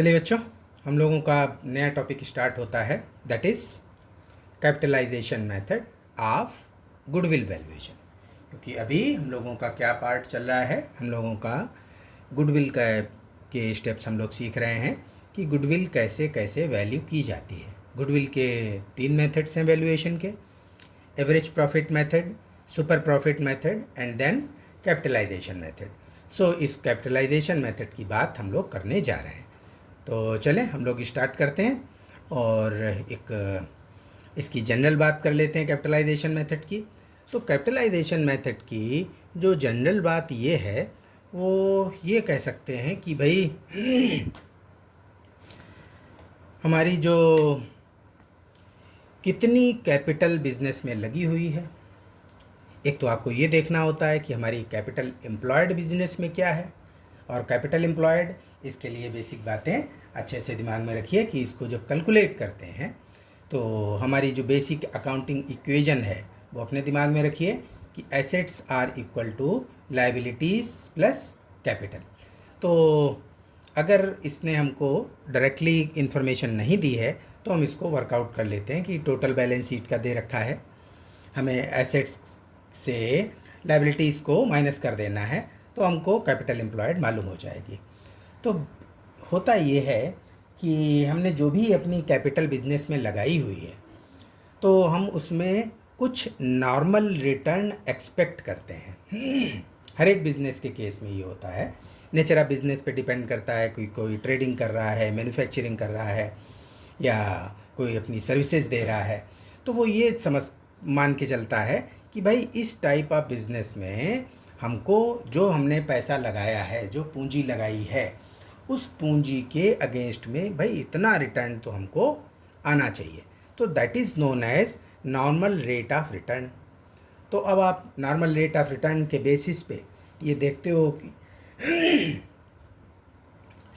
चलिए बच्चों, हम लोगों का नया टॉपिक स्टार्ट होता है, that is capitalisation method of goodwill valuation. क्योंकि अभी हम लोगों का क्या पार्ट चल रहा है, हम लोगों का गुडविल का के स्टेप्स हम लोग सीख रहे हैं कि गुडविल कैसे कैसे वैल्यू की जाती है। गुडविल के 3 मेथड्स हैं वैल्यूएशन के, average profit method, super profit method and then capitalisation method. So इस कैपिटलाइजेशन मेथड की बात हम लोग करने जा रहे हैं। तो चलें हम लोग स्टार्ट करते हैं और एक इसकी जनरल बात कर लेते हैं कैपिटलाइजेशन मेथड की। तो कैपिटलाइजेशन मेथड की जो जनरल बात ये है, वो ये कह सकते हैं कि भाई हमारी जो कितनी कैपिटल बिजनेस में लगी हुई है, एक तो आपको ये देखना होता है कि हमारी कैपिटल एम्प्लॉयड बिजनेस में क्या है, और कैपिटल एम्प्लॉयड इसके लिए बेसिक बातें अच्छे से दिमाग में रखिए कि इसको जब कैलकुलेट करते हैं तो हमारी जो बेसिक अकाउंटिंग इक्वेशन है वो अपने दिमाग में रखिए कि assets are equal to liabilities plus capital. तो अगर इसने हमको डायरेक्टली इन्फॉर्मेशन नहीं दी है तो हम इसको वर्कआउट कर लेते हैं कि टोटल बैलेंस शीट का दे रखा है, हमें एसेट्स से लायबिलिटीज़ को माइनस कर देना है तो हमको कैपिटल एम्प्लॉयड मालूम हो जाएगी। तो होता ये है कि हमने जो भी अपनी कैपिटल बिजनेस में लगाई हुई है तो हम उसमें कुछ नॉर्मल रिटर्न एक्सपेक्ट करते हैं। हर एक बिज़नेस के केस में ये होता है, नेचर ऑफ बिज़नेस पे डिपेंड करता है। कोई ट्रेडिंग कर रहा है, मैन्युफैक्चरिंग कर रहा है या कोई अपनी सर्विसेज दे रहा है, तो वो ये मान के चलता है कि भाई इस टाइप ऑफ बिज़नेस में हमको जो हमने पैसा लगाया है, जो पूंजी लगाई है, उस पूंजी के अगेंस्ट में भाई इतना रिटर्न तो हमको आना चाहिए। तो that is known as normal rate of return. तो अब आप नॉर्मल रेट ऑफ रिटर्न के बेसिस पे ये देखते हो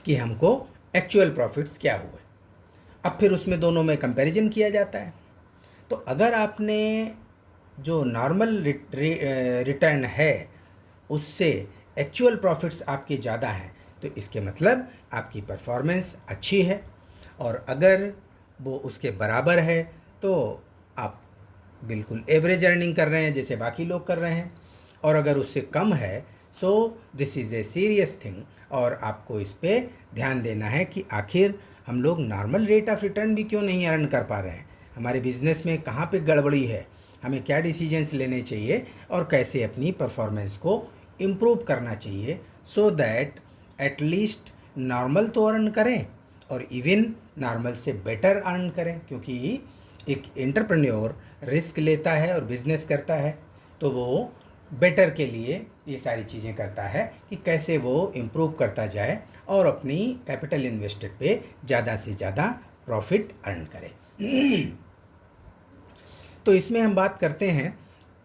कि हमको एक्चुअल प्रॉफिट्स क्या हुए। अब फिर उसमें दोनों में कंपैरिजन किया जाता है। तो अगर आपने जो नॉर्मल रिटर्न है उससे एक्चुअल प्रॉफिट्स आपके ज़्यादा हैं तो इसके मतलब आपकी परफॉर्मेंस अच्छी है, और अगर वो उसके बराबर है तो आप बिल्कुल एवरेज अर्निंग कर रहे हैं जैसे बाकी लोग कर रहे हैं, और अगर उससे कम है so this is a serious thing, और आपको इस पर ध्यान देना है कि आखिर हम लोग नॉर्मल रेट ऑफ रिटर्न भी क्यों नहीं अर्न कर पा रहे हैं, हमारे बिज़नेस में कहाँ पे गड़बड़ी है, हमें क्या डिसीजंस लेने चाहिए और कैसे अपनी परफॉर्मेंस को इम्प्रूव करना चाहिए, सो दैट एटलीस्ट नॉर्मल तो अर्न करें और इवन नॉर्मल से बेटर अर्न करें। क्योंकि एक एंटरप्रेन्योर रिस्क लेता है और बिज़नेस करता है तो वो बेटर के लिए ये सारी चीज़ें करता है कि कैसे वो इम्प्रूव करता जाए और अपनी कैपिटल इन्वेस्टेड पे ज़्यादा से ज़्यादा प्रॉफिट अर्न करे। तो इसमें हम बात करते हैं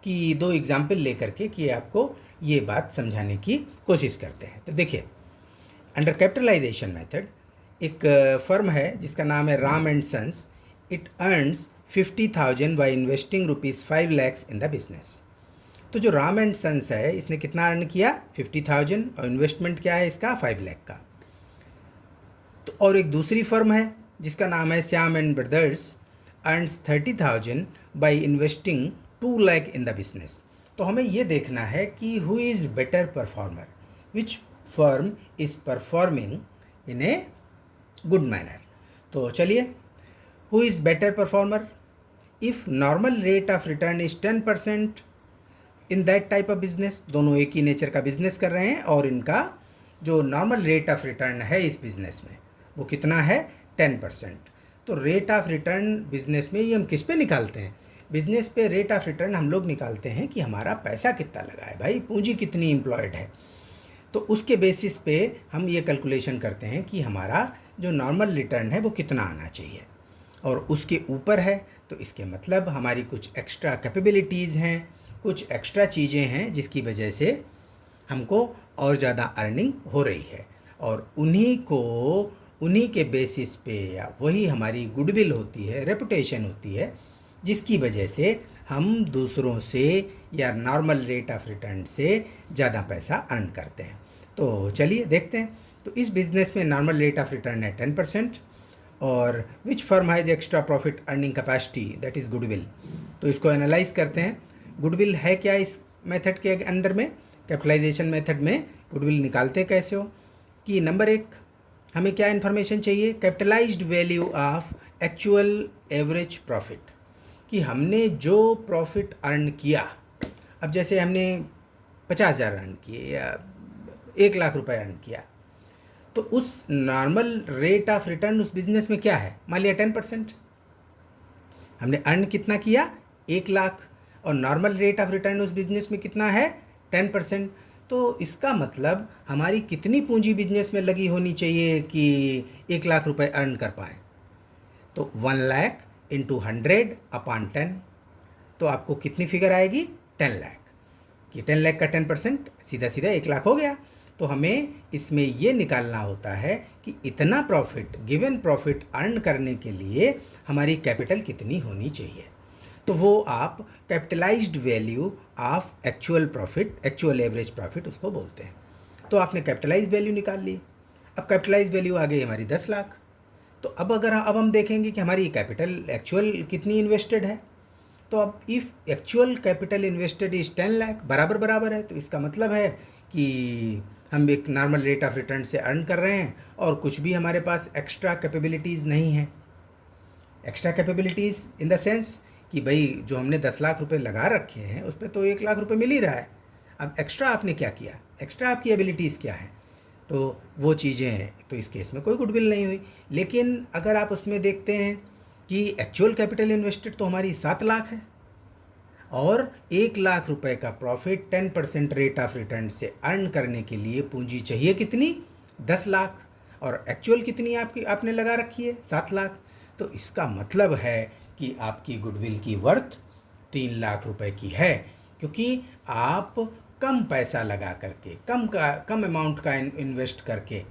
कि 2 एग्जाम्पल लेकर के कि आपको ये बात समझाने की कोशिश करते हैं। तो देखिए, अंडर कैपिटलाइजेशन मेथड एक फर्म है जिसका नाम है Ram and Sons. It earns 50,000 by investing ₹5 lakhs in the business. तो जो राम एंड सन्स है इसने कितना अर्न किया, 50,000, और इन्वेस्टमेंट क्या है इसका, 5 लाख का। तो और एक दूसरी फर्म है जिसका नाम है Shyam and brothers, earns 30,000 by investing 2 lakh in the business. तो हमें ये देखना है कि who is better performer, which firm is performing in a good manner. तो चलिए, who is better performer, if normal rate of return is 10% in that type of business. दोनों एक ही नेचर का बिजनेस कर रहे हैं और इनका जो नॉर्मल रेट ऑफ रिटर्न है इस बिजनेस में वो कितना है, 10%। तो रेट ऑफ रिटर्न बिजनेस में ये हम किस पे निकालते हैं, बिजनेस पे रेट ऑफ रिटर्न हम लोग निकालते हैं कि हमारा पैसा कितना लगा है, भाई पूंजी कितनी एम्प्लॉयड है। तो उसके बेसिस पे हम ये कैलकुलेशन करते हैं कि हमारा जो नॉर्मल रिटर्न है वो कितना आना चाहिए, और उसके ऊपर है तो इसके मतलब हमारी कुछ एक्स्ट्रा कैपेबिलिटीज़ हैं, कुछ एक्स्ट्रा चीज़ें हैं जिसकी वजह से हमको और ज़्यादा अर्निंग हो रही है, और उन्हीं के बेसिस पे या वही हमारी गुडविल होती है, रेपुटेशन होती है, जिसकी वजह से हम दूसरों से या नॉर्मल रेट ऑफ रिटर्न से ज़्यादा पैसा अर्न करते हैं। तो चलिए देखते हैं तो इस बिजनेस में नॉर्मल रेट ऑफ रिटर्न है 10%। और विच firm has extra profit earning capacity, that is goodwill. तो इसको एनालाइज करते हैं, गुडविल है क्या इस मेथड के अंडर में, कैपिटलाइजेशन मेथड में गुडविल निकालते कैसे हो। कि नंबर 1 हमें क्या इन्फॉर्मेशन चाहिए, capitalised value of actual average profit, कि हमने जो प्रॉफिट अर्न किया, अब जैसे हमने 50,000 अर्न किए या 1,00,000 रुपए अर्न किया, तो उस नॉर्मल रेट ऑफ रिटर्न उस बिजनेस में क्या है, मान लिया 10%। हमने अर्न कितना किया, 1,00,000, और नॉर्मल रेट ऑफ रिटर्न उस बिजनेस में कितना है, 10%। तो इसका मतलब हमारी कितनी पूंजी बिजनेस में लगी होनी चाहिए कि 1,00,000 रुपए अर्न कर पाएँ, तो 1,00,000 इंटू 100 अपॉन 10, तो आपको कितनी फिगर आएगी, 10,00,000, कि 10,00,000 का 10% सीधा सीधा 1,00,000 हो गया। तो हमें इसमें ये निकालना होता है कि इतना प्रॉफिट, गिवन प्रॉफिट अर्न करने के लिए हमारी कैपिटल कितनी होनी चाहिए। तो वो आप capitalised value of actual profit, actual average profit उसको बोलते हैं। तो आपने कैपिटलाइज वैल्यू निकाल ली। अब कैपिटलाइज वैल्यू आ गई हमारी 10,00,000। तो अब हम देखेंगे कि हमारी कैपिटल एक्चुअल कितनी इन्वेस्टेड है। तो अब if actual capital invested is 10,00,000, बराबर बराबर है, तो इसका मतलब है कि हम एक नॉर्मल रेट ऑफ रिटर्न से अर्न कर रहे हैं और कुछ भी हमारे पास एक्स्ट्रा कैपेबिलिटीज़ नहीं है। Extra capabilities in the sense कि भाई जो हमने 10,00,000 रुपये लगा रखे हैं उस पर तो 1,00,000 रुपये मिल ही रहा है। अब एक्स्ट्रा आपने क्या किया, एक्स्ट्रा आपकी एबिलिटीज़ क्या है, तो वो चीज़ें हैं। तो इस केस में कोई गुडविल नहीं हुई। लेकिन अगर आप उसमें देखते हैं कि एक्चुअल कैपिटल इन्वेस्टेड तो हमारी 7,00,000 है और 1,00,000 रुपए का प्रॉफिट 10% रेट ऑफ रिटर्न से अर्न करने के लिए पूंजी चाहिए कितनी, 10,00,000, और एक्चुअल कितनी आपने लगा रखी है, 7,00,000। तो इसका मतलब है कि आपकी गुडविल की वर्थ 3,00,000 रुपए की है, क्योंकि आप कम पैसा लगा करके, कम अमाउंट का इन्वेस्ट करके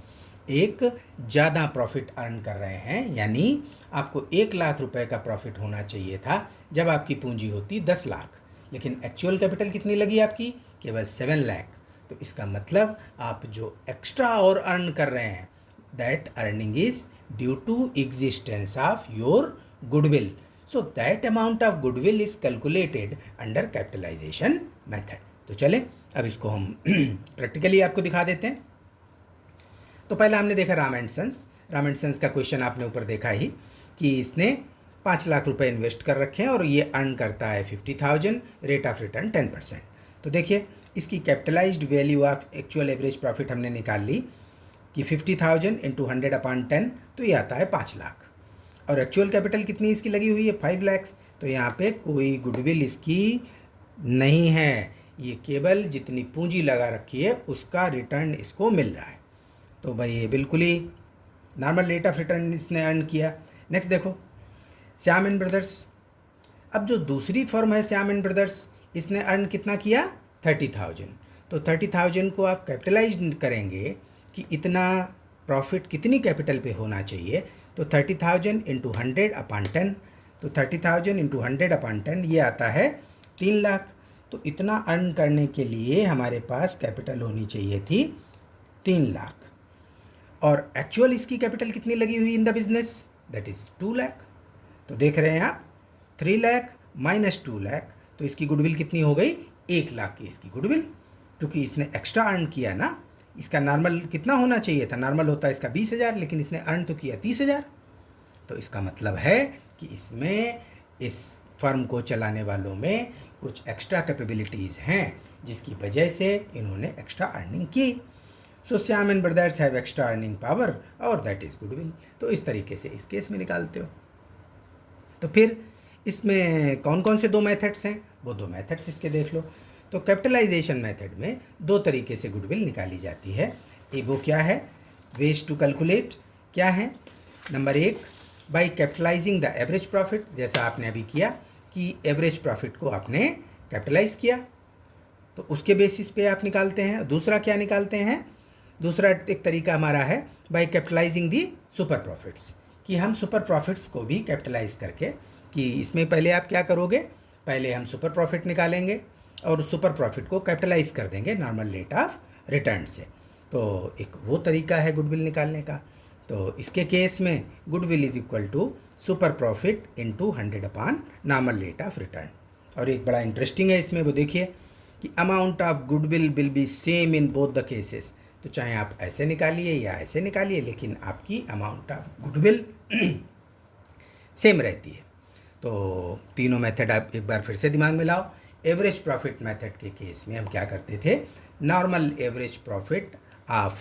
एक ज़्यादा प्रॉफिट अर्न कर रहे हैं। यानी आपको 1,00,000 रुपए का प्रॉफिट होना चाहिए था जब आपकी पूंजी होती 10,00,000, लेकिन एक्चुअल कैपिटल कितनी लगी आपकी, केवल 7,00,000। तो इसका मतलब आप जो एक्स्ट्रा और अर्न कर रहे हैं, that earning is due to existence of your goodwill. So that amount of goodwill is calculated under capitalisation method. तो चलें अब इसको हम प्रैक्टिकली आपको दिखा देते हैं। तो पहला हमने देखा राम एंड सन्स का क्वेश्चन आपने ऊपर देखा ही कि इसने 5,00,000 रुपए इन्वेस्ट कर रखे हैं और ये अर्न करता है 50,000, रेट ऑफ रिटर्न 10%। तो देखिए इसकी capitalised value of actual average profit हमने निकाल ली कि 50,000 इंटू 100 अपॉन 10, तो ये आता है 5,00,000। और एक्चुअल कैपिटल कितनी इसकी लगी हुई है, 5,00,000। तो यहाँ पे कोई गुडविल इसकी नहीं है, ये केवल जितनी पूंजी लगा रखी है उसका रिटर्न इसको मिल रहा है। तो भाई ये बिल्कुल ही नॉर्मल रेट ऑफ रिटर्न इसने अर्न किया। नेक्स्ट देखो श्याम एंड ब्रदर्स। अब जो दूसरी फर्म है श्याम एंड ब्रदर्स, इसने अर्न कितना किया, 30,000। तो 30,000 को आप कैपिटलाइज करेंगे कि इतना प्रॉफिट कितनी कैपिटल पे होना चाहिए, तो 30,000 इंटू 100 अपॉन 10, तो 30,000 इंटू 100 अपॉन 10 ये आता है 3,00,000। तो इतना अर्न करने के लिए हमारे पास कैपिटल होनी चाहिए थी 3,00,000, और एक्चुअल इसकी कैपिटल कितनी लगी हुई इन द बिजनेस, दैट इज़ 2,00,000। तो देख रहे हैं आप 3,00,000 माइनस 2,00,000, तो इसकी गुडविल कितनी हो गई, 1,00,000 की इसकी गुडविल, क्योंकि इसने एक्स्ट्रा अर्न किया ना। इसका नॉर्मल कितना होना चाहिए था, नॉर्मल होता है इसका 20,000, लेकिन इसने अर्न तो किया 30,000। तो इसका मतलब है कि इसमें इस फर्म को चलाने वालों में कुछ एक्स्ट्रा कैपेबिलिटीज़ हैं जिसकी वजह से इन्होंने एक्स्ट्रा अर्निंग की। So Shyam and brothers have extra earning power और दैट इज़ गुडविल। तो इस तरीके से इस केस में निकालते हो। तो फिर इसमें कौन कौन से 2 मेथड्स हैं, वो 2 मेथड्स इसके देख लो। तो कैपिटलाइजेशन मेथड में 2 तरीके से गुडविल निकाली जाती है। वो क्या है, वेज टू कैलकुलेट क्या है, number 1 by capitalising the average profit, जैसा आपने अभी किया कि एवरेज प्रॉफिट को आपने कैपिटलाइज किया, तो उसके बेसिस पे आप निकालते हैं। दूसरा क्या निकालते हैं, दूसरा एक तरीका हमारा है बाय कैपिटलाइजिंग दी सुपर प्रॉफिट्स, कि हम सुपर प्रॉफिट्स को भी कैपिटलाइज करके, कि इसमें पहले आप क्या करोगे, पहले हम सुपर प्रॉफिट निकालेंगे और सुपर प्रॉफिट को कैपिटलाइज कर देंगे नॉर्मल रेट ऑफ रिटर्न से। तो एक वो तरीका है गुडविल निकालने का। तो इसके केस में goodwill is equal to super profit into 100 upon normal rate of return. और एक बड़ा इंटरेस्टिंग है इसमें, वो देखिए कि amount of goodwill will be same in both the cases. तो चाहे आप ऐसे निकालिए या ऐसे निकालिए, लेकिन आपकी अमाउंट ऑफ गुडविल सेम रहती है। तो तीनों मेथड आप एक बार फिर से दिमाग में लाओ। एवरेज प्रॉफिट मेथड के केस में हम क्या करते थे, normal average profit of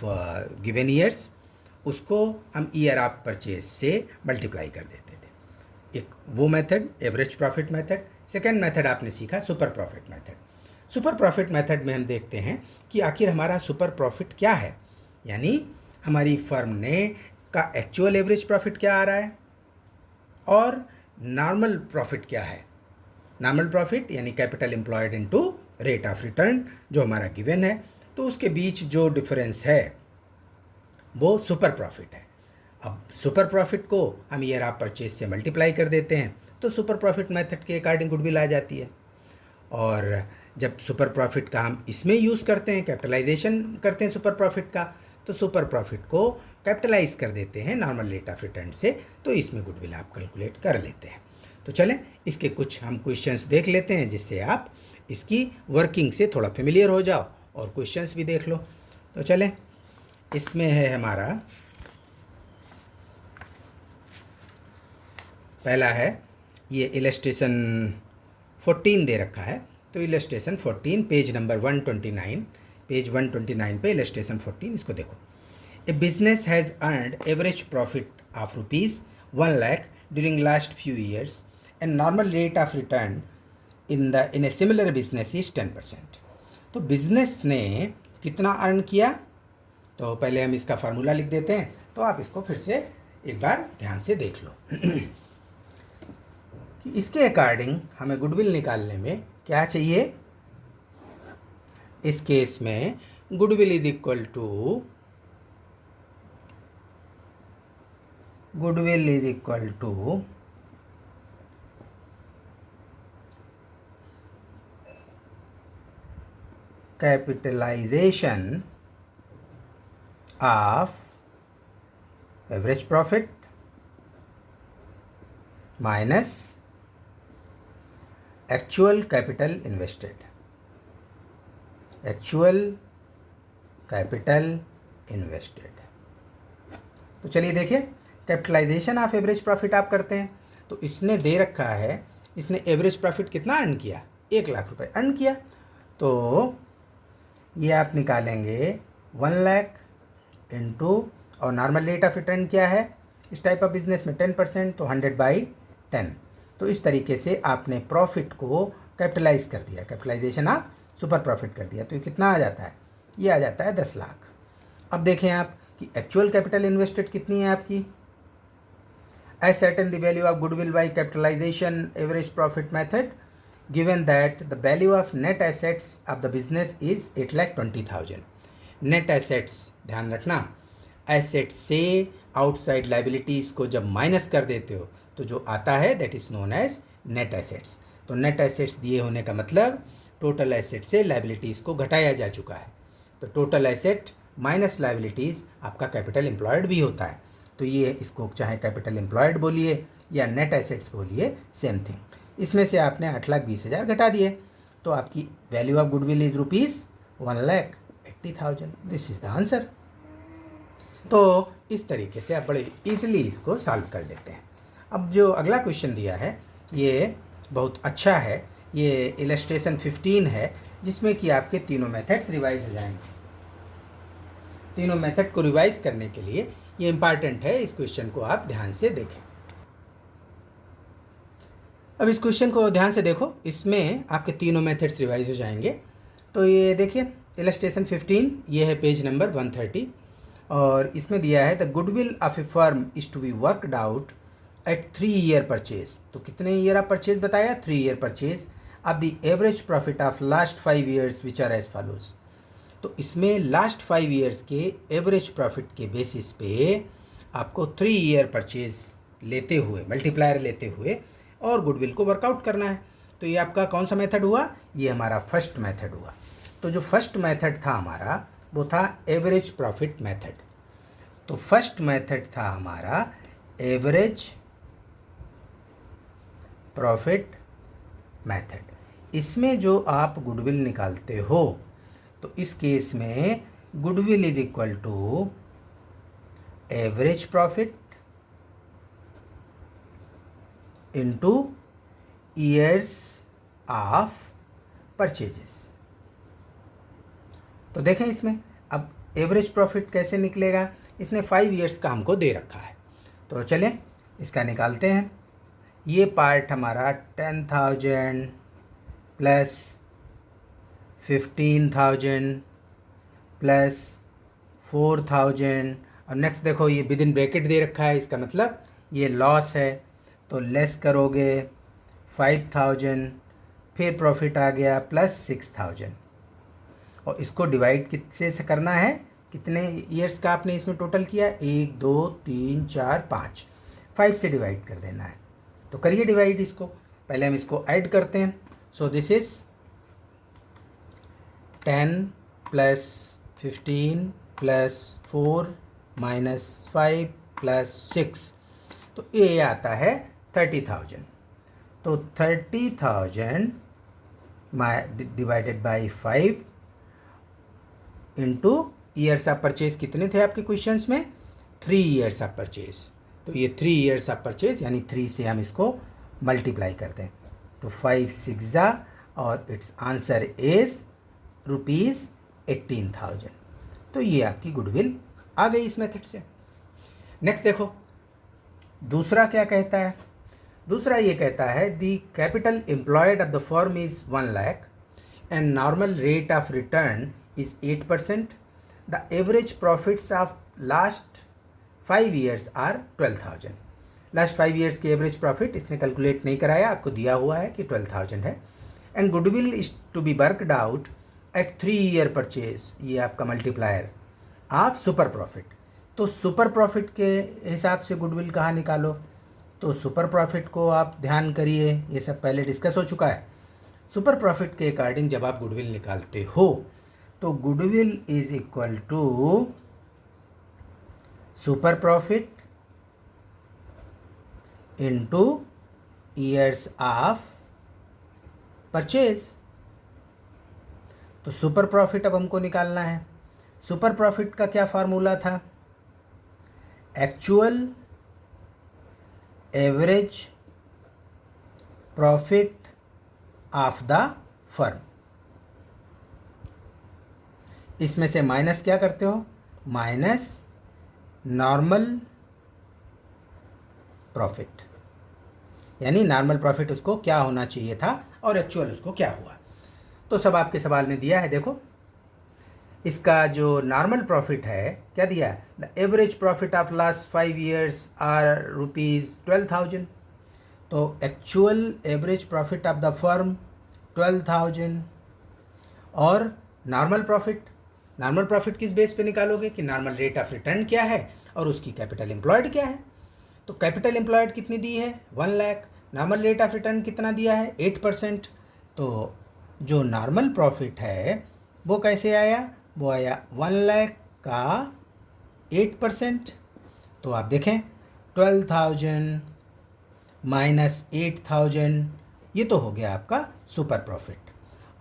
given years, उसको हम ईयर ऑफ परचेज से मल्टीप्लाई कर देते थे। एक वो method average profit method. Second method आपने सीखा super profit method. Super profit method में हम देखते हैं कि आखिर हमारा सुपर प्रॉफिट क्या है, यानी हमारी फर्म ने का एक्चुअल एवरेज प्रॉफिट क्या आ रहा है और नॉर्मल प्रॉफिट क्या है। नॉर्मल प्रॉफिट यानी capital employed into rate of return जो हमारा गिवन है, तो उसके बीच जो डिफरेंस है वो सुपर प्रॉफिट है। अब सुपर प्रॉफिट को हम ईयर ऑफ परचेज से मल्टीप्लाई कर देते हैं, तो सुपर प्रॉफिट मेथड के अकॉर्डिंग गुडविल आ जाती है। और जब सुपर प्रॉफिट का हम इसमें यूज़ करते हैं, कैपिटलाइजेशन करते हैं सुपर प्रॉफिट का, तो सुपर प्रॉफिट को कैपिटलाइज कर देते हैं नॉर्मल रेट ऑफ रिटर्न से, तो इसमें गुडविल आप कैलकुलेट कर लेते हैं। तो चलें इसके कुछ हम क्वेश्चंस देख लेते हैं, जिससे आप इसकी वर्किंग से थोड़ा फेमिलियर हो जाओ और क्वेश्चंस भी देख लो। तो चलें, इसमें है हमारा पहला है, ये इलस्ट्रेशन 14 दे रखा है। तो इलस्ट्रेशन 14 पेज नंबर 129, पेज 129 पे इलस्ट्रेशन 14, इसको देखो। A business has earned average profit of ₹1 lakh during last few years and normal rate of return in a similar business is 10%। तो बिजनेस ने कितना अर्न किया, तो पहले हम इसका फार्मूला लिख देते हैं, तो आप इसको फिर से एक बार ध्यान से देख लो कि इसके अकॉर्डिंग हमें गुडविल निकालने में क्या चाहिए। इस केस में goodwill is equal to capitalisation of average profit minus actual capital invested. तो चलिए देखिए, कैपिटलाइजेशन ऑफ एवरेज प्रॉफिट आप करते हैं, तो इसने दे रखा है, इसने एवरेज प्रॉफिट कितना अर्न किया, 1 लाख रुपए अर्न किया। तो ये आप निकालेंगे 1 लाख इंटू, और नॉर्मल रेट ऑफ रिटर्न क्या है इस टाइप ऑफ बिजनेस में 10%, तो 100/10। तो इस तरीके से आपने प्रॉफिट को कैपिटलाइज कर दिया, कैपिटलाइजेशन ऑफ सुपर प्रॉफिट कर दिया। तो ये कितना आ जाता है, ये आ जाता है 10 लाख। अब देखें आप कि एक्चुअल कैपिटल इन्वेस्टेड कितनी है आपकी। Ascertain the value of goodwill by capitalization average profit method given that the value of net assets of the business is 8,20,000। Net assets ध्यान रखना, एसेट्स से आउटसाइड लाइबिलिटीज़ को जब माइनस कर देते हो तो जो आता है that is known as net assets. तो नेट एसेट्स दिए होने का मतलब टोटल एसेट से लाइबिलिटीज़ को घटाया जा चुका है। तो टोटल एसेट माइनस लाइबिलिटीज़ आपका कैपिटल एम्प्लॉयड भी होता है। तो ये इसको चाहे कैपिटल एम्प्लॉयड बोलिए या नेट एसेट्स बोलिए, सेम थिंग। इसमें से आपने 8,20,000 घटा दिए, तो आपकी value of goodwill is ₹1,80,000। This is the answer. तो इस तरीके से आप बड़े ईजिली इसको सॉल्व कर लेते हैं। अब जो अगला क्वेश्चन दिया है ये बहुत अच्छा है, ये इलस्ट्रेशन 15 है, जिसमें कि आपके तीनों मेथड्स रिवाइज हो जाएंगे। तीनों मेथड को रिवाइज करने के लिए ये इम्पॉर्टेंट है, इस क्वेश्चन को आप ध्यान से देखें। अब इस क्वेश्चन को ध्यान से देखो, इसमें आपके तीनों मेथड्स रिवाइज हो जाएंगे। तो ये देखिए इलस्ट्रेशन 15, ये है पेज नंबर 130, और इसमें दिया है the goodwill of a firm is to be worked out at 3 year purchase. तो कितने ईयर ऑफ परचेज बताया, 3 year purchase of the average profit of last 5 years which are as follows. तो इसमें last 5 years के average profit के basis पे आपको 3 year purchase लेते हुए, मल्टीप्लायर लेते हुए और गुडविल को वर्कआउट करना है। तो ये आपका कौन सा मेथड हुआ, ये हमारा फर्स्ट मेथड हुआ। तो जो फर्स्ट मेथड था हमारा वो था एवरेज प्रॉफिट मेथड। तो फर्स्ट मेथड था हमारा एवरेज प्रॉफिट मेथड। इसमें जो आप गुडविल निकालते हो, तो इस केस में goodwill is equal to average profit into years of purchases. तो देखें इसमें अब एवरेज प्रॉफिट कैसे निकलेगा, इसने 5 ईयर्स का हमको दे रखा है। तो चलें इसका निकालते हैं। ये पार्ट हमारा 10,000 प्लस 15,000 प्लस 4,000, और नेक्स्ट देखो ये विद इन ब्रैकेट दे रखा है, इसका मतलब ये लॉस है। तो लेस करोगे 5,000, फिर प्रॉफिट आ गया प्लस 6,000, और इसको डिवाइड कितने से करना है, कितने ईयर्स का आपने इसमें टोटल किया, 1 2 3 4 5, 5 से डिवाइड कर देना है। तो करिए डिवाइड इसको, पहले हम इसको ऐड करते हैं। सो this is 10 plus 15 plus 4 minus 5 plus 6, तो ये आता है 30,000। तो 30,000 divided by 5 into years of purchase कितने थे आपके क्वेश्चंस में, 3 ईयर्स ऑफ परचेज। तो ये 3 ईयर्स ऑफ परचेज यानी 3 से हम इसको मल्टीप्लाई करते हैं। तो 5 6 जा, और इट्स आंसर इज ₹18,000। तो ये आपकी गुडविल आ गई इस मेथड से। नेक्स्ट देखो दूसरा क्या कहता है। दूसरा ये कहता है the capital employed of the firm is 1 lakh and normal rate of return is 8%. The average profits of last 5 years are 12,000. Last 5 years के एवरेज प्रॉफिट इसने कैलकुलेट नहीं कराया, आपको दिया हुआ है कि 12,000 है। And goodwill is to be worked out at 3 year purchase, ये आपका मल्टीप्लायर ऑफ सुपर प्रॉफिट। तो सुपर प्रॉफिट के हिसाब से गुडविल कहाँ निकालो, तो सुपर प्रॉफिट को आप ध्यान करिए, ये सब पहले डिस्कस हो चुका है। सुपर प्रॉफिट के अकॉर्डिंग जब आप गुडविल निकालते हो तो goodwill is equal to super profit into years of purchase. तो सुपर प्रॉफिट अब हमको निकालना है। सुपर प्रॉफिट का क्या फार्मूला था, actual average profit of the firm. इसमें से माइनस क्या करते हो, माइनस नॉर्मल प्रॉफिट, यानी नॉर्मल प्रॉफिट उसको क्या होना चाहिए था और एक्चुअल उसको क्या हुआ। तो सब आपके सवाल में दिया है। देखो इसका जो नॉर्मल प्रॉफिट है क्या दिया, the average profit of last 5 years are ₹12,000। तो actual average profit of the firm 12,000, और नॉर्मल प्रॉफिट, नॉर्मल प्रॉफिट किस बेस पे निकालोगे कि नॉर्मल रेट ऑफ रिटर्न क्या है और उसकी कैपिटल एम्प्लॉयड क्या है। तो कैपिटल एम्प्लॉयड कितनी दी है, 1 lakh, normal rate of return कितना दिया है, 8%। तो जो नॉर्मल प्रॉफिट है वो कैसे आया, वो आया 1 लाख का 8%। तो आप देखें 12,000 माइनस 8,000, ये तो हो गया आपका सुपर प्रॉफिट।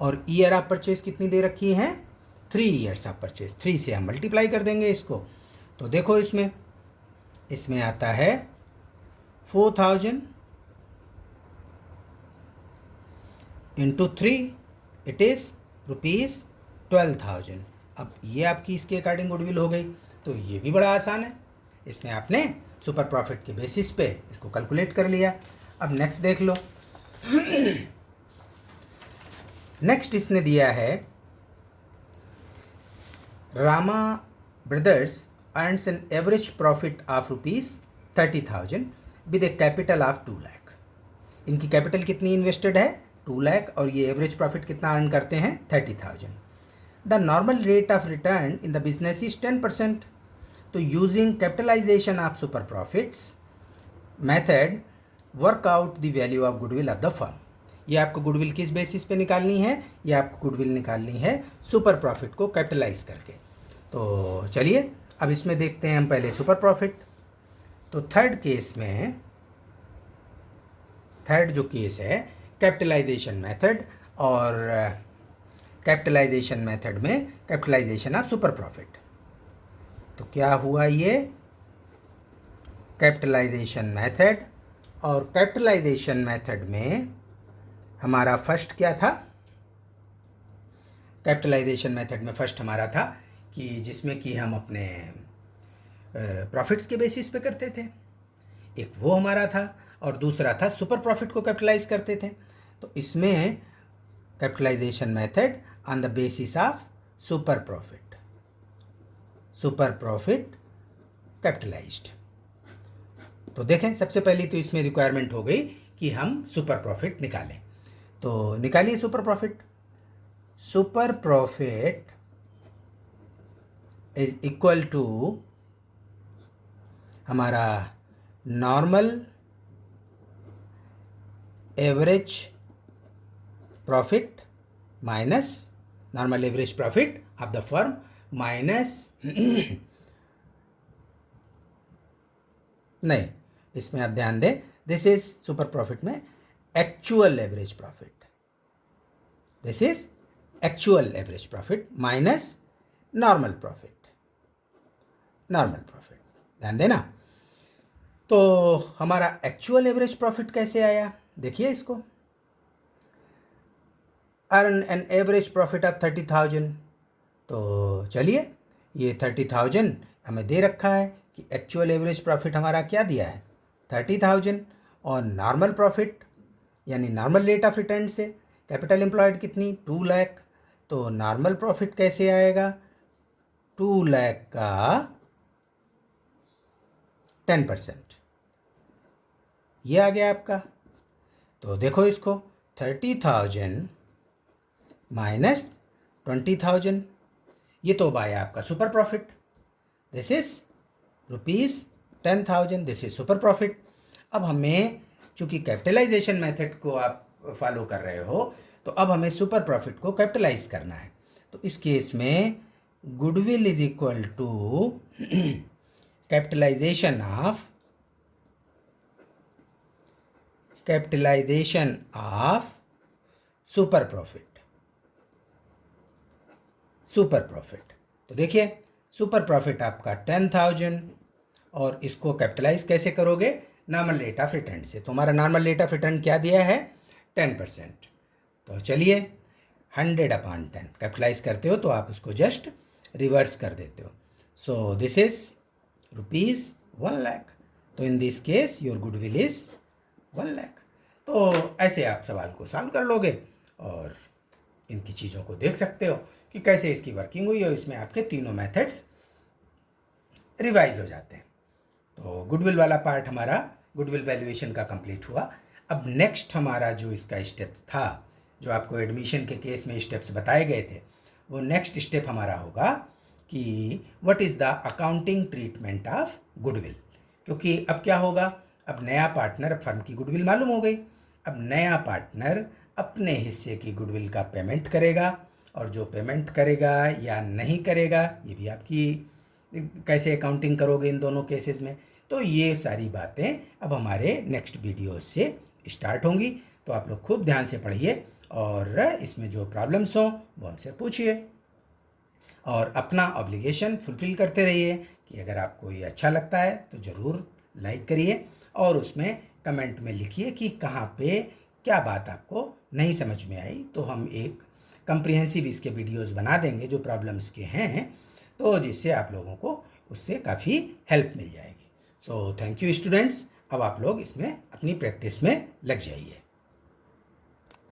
और ईयर ऑफ परचेज कितनी दे रखी हैं, 3 ईयर्स ऑफ परचेज। 3 से हम मल्टीप्लाई कर देंगे इसको। तो देखो इसमें आता है 4,000 इंटू 3, इट इज़ ₹12,000। अब ये आपकी इसके अकॉर्डिंग गुडविल हो गई। तो ये भी बड़ा आसान है, इसमें आपने सुपर प्रॉफिट के बेसिस पे इसको कैलकुलेट कर लिया। अब नेक्स्ट देख लो। नेक्स्ट इसने दिया है Rama brothers earns an average profit of ₹30,000 with A capital of 2 lakh. इनकी कैपिटल कितनी इन्वेस्टेड है, 2 लाख, और ये एवरेज प्रॉफिट कितना अर्न करते हैं, 30,000। The normal rate of return in the business is 10%। तो using capitalisation of super profits method work out the value of goodwill of the firm. ये आपको गुडविल किस बेसिस पे निकालनी है, ये आपको गुडविल निकालनी है सुपर प्रॉफिट को कैपिटलाइज करके। तो चलिए अब इसमें देखते हैं हम पहले सुपर प्रॉफिट। तो थर्ड जो केस है कैपिटलाइजेशन मेथड, और कैपिटलाइजेशन मेथड में कैपिटलाइजेशन ऑफ सुपर प्रॉफिट। तो क्या हुआ ये कैपिटलाइजेशन मेथड, और कैपिटलाइजेशन मेथड में हमारा फर्स्ट क्या था? कैपिटलाइजेशन मेथड में फर्स्ट हमारा था कि जिसमें कि हम अपने प्रॉफिट्स के बेसिस पे करते थे, एक वो हमारा था, और दूसरा था सुपर प्रॉफिट को कैपिटलाइज करते थे। तो इसमें capitalisation method on the basis of super profit capitalised. तो देखें, सबसे पहले तो इसमें रिक्वायरमेंट हो गई कि हम सुपर प्रॉफिट निकालें। तो निकालिए super profit. Super profit is equal to हमारा normal average profit minus normal average profit of the firm minus नहीं, इसमें आप ध्यान दें, दिस इज सुपर प्रॉफिट में actual average profit, this is actual average profit minus normal profit, ध्यान देना। तो हमारा एक्चुअल एवरेज प्रॉफिट कैसे आया? देखिए इसको, earn an average profit of 30,000। तो चलिए, ये 30,000 हमें दे रखा है कि एक्चुअल एवरेज प्रॉफिट हमारा क्या दिया है 30,000, और नॉर्मल प्रॉफिट यानी नॉर्मल रेट ऑफ रिटर्न से कैपिटल एम्प्लॉयड कितनी 2 लाख। तो नॉर्मल प्रॉफिट कैसे आएगा? 2 लाख का 10%, ये आ गया आपका। तो देखो इसको, 30,000 माइनस 20,000, ये तो आया आपका super profit. This is ₹10,000, this is super profit. अब हमें, चूंकि कैपिटलाइजेशन मेथड को आप फॉलो कर रहे हो, तो अब हमें सुपर प्रॉफिट को कैपिटलाइज करना है। तो इस केस में goodwill is equal to capitalisation of super profit. तो देखिए, सुपर प्रॉफिट आपका 10,000, और इसको कैपिटलाइज कैसे करोगे? नॉर्मल रेट ऑफ रिटर्न से। तो हमारा नॉर्मल रेट ऑफ रिटर्न क्या दिया है 10%। तो चलिए 100/10 कैपिटलाइज करते हो तो आप उसको जस्ट रिवर्स कर देते हो। So this is ₹1 lakh. तो in this case your goodwill is 1 lakh. तो ऐसे आप सवाल को सॉल्व कर लोगे और इनकी चीज़ों को देख सकते हो कि कैसे इसकी वर्किंग हुई, और इसमें आपके तीनों मेथड्स रिवाइज हो जाते हैं। तो गुडविल वाला पार्ट हमारा गुडविल वैल्यूएशन का कंप्लीट हुआ। अब नेक्स्ट हमारा जो इसका स्टेप्स था, जो आपको एडमिशन के केस में स्टेप्स बताए गए थे, वो नेक्स्ट स्टेप हमारा होगा कि what is the accounting treatment of goodwill. क्योंकि अब क्या होगा, अब नया पार्टनर, अब फर्म की गुडविल मालूम हो गई, अब नया पार्टनर अपने हिस्से की गुडविल का पेमेंट करेगा, और जो पेमेंट करेगा या नहीं करेगा, ये भी आपकी कैसे अकाउंटिंग करोगे इन दोनों केसेस में। तो ये सारी बातें अब हमारे नेक्स्ट वीडियो से स्टार्ट होंगी। तो आप लोग खूब ध्यान से पढ़िए, और इसमें जो प्रॉब्लम्स हों वो हमसे पूछिए, और अपना ऑब्लिगेशन फुलफिल करते रहिए। कि अगर आपको ये अच्छा लगता है तो ज़रूर लाइक करिए, और उसमें कमेंट में लिखिए कि कहाँ पे क्या बात आपको नहीं समझ में आई। तो हम एक कंप्रिहेंसिव इसके वीडियोस बना देंगे जो प्रॉब्लम्स के हैं, तो जिससे आप लोगों को उससे काफ़ी हेल्प मिल जाएगी। So thank you students. अब आप लोग इसमें अपनी प्रैक्टिस में लग जाइए।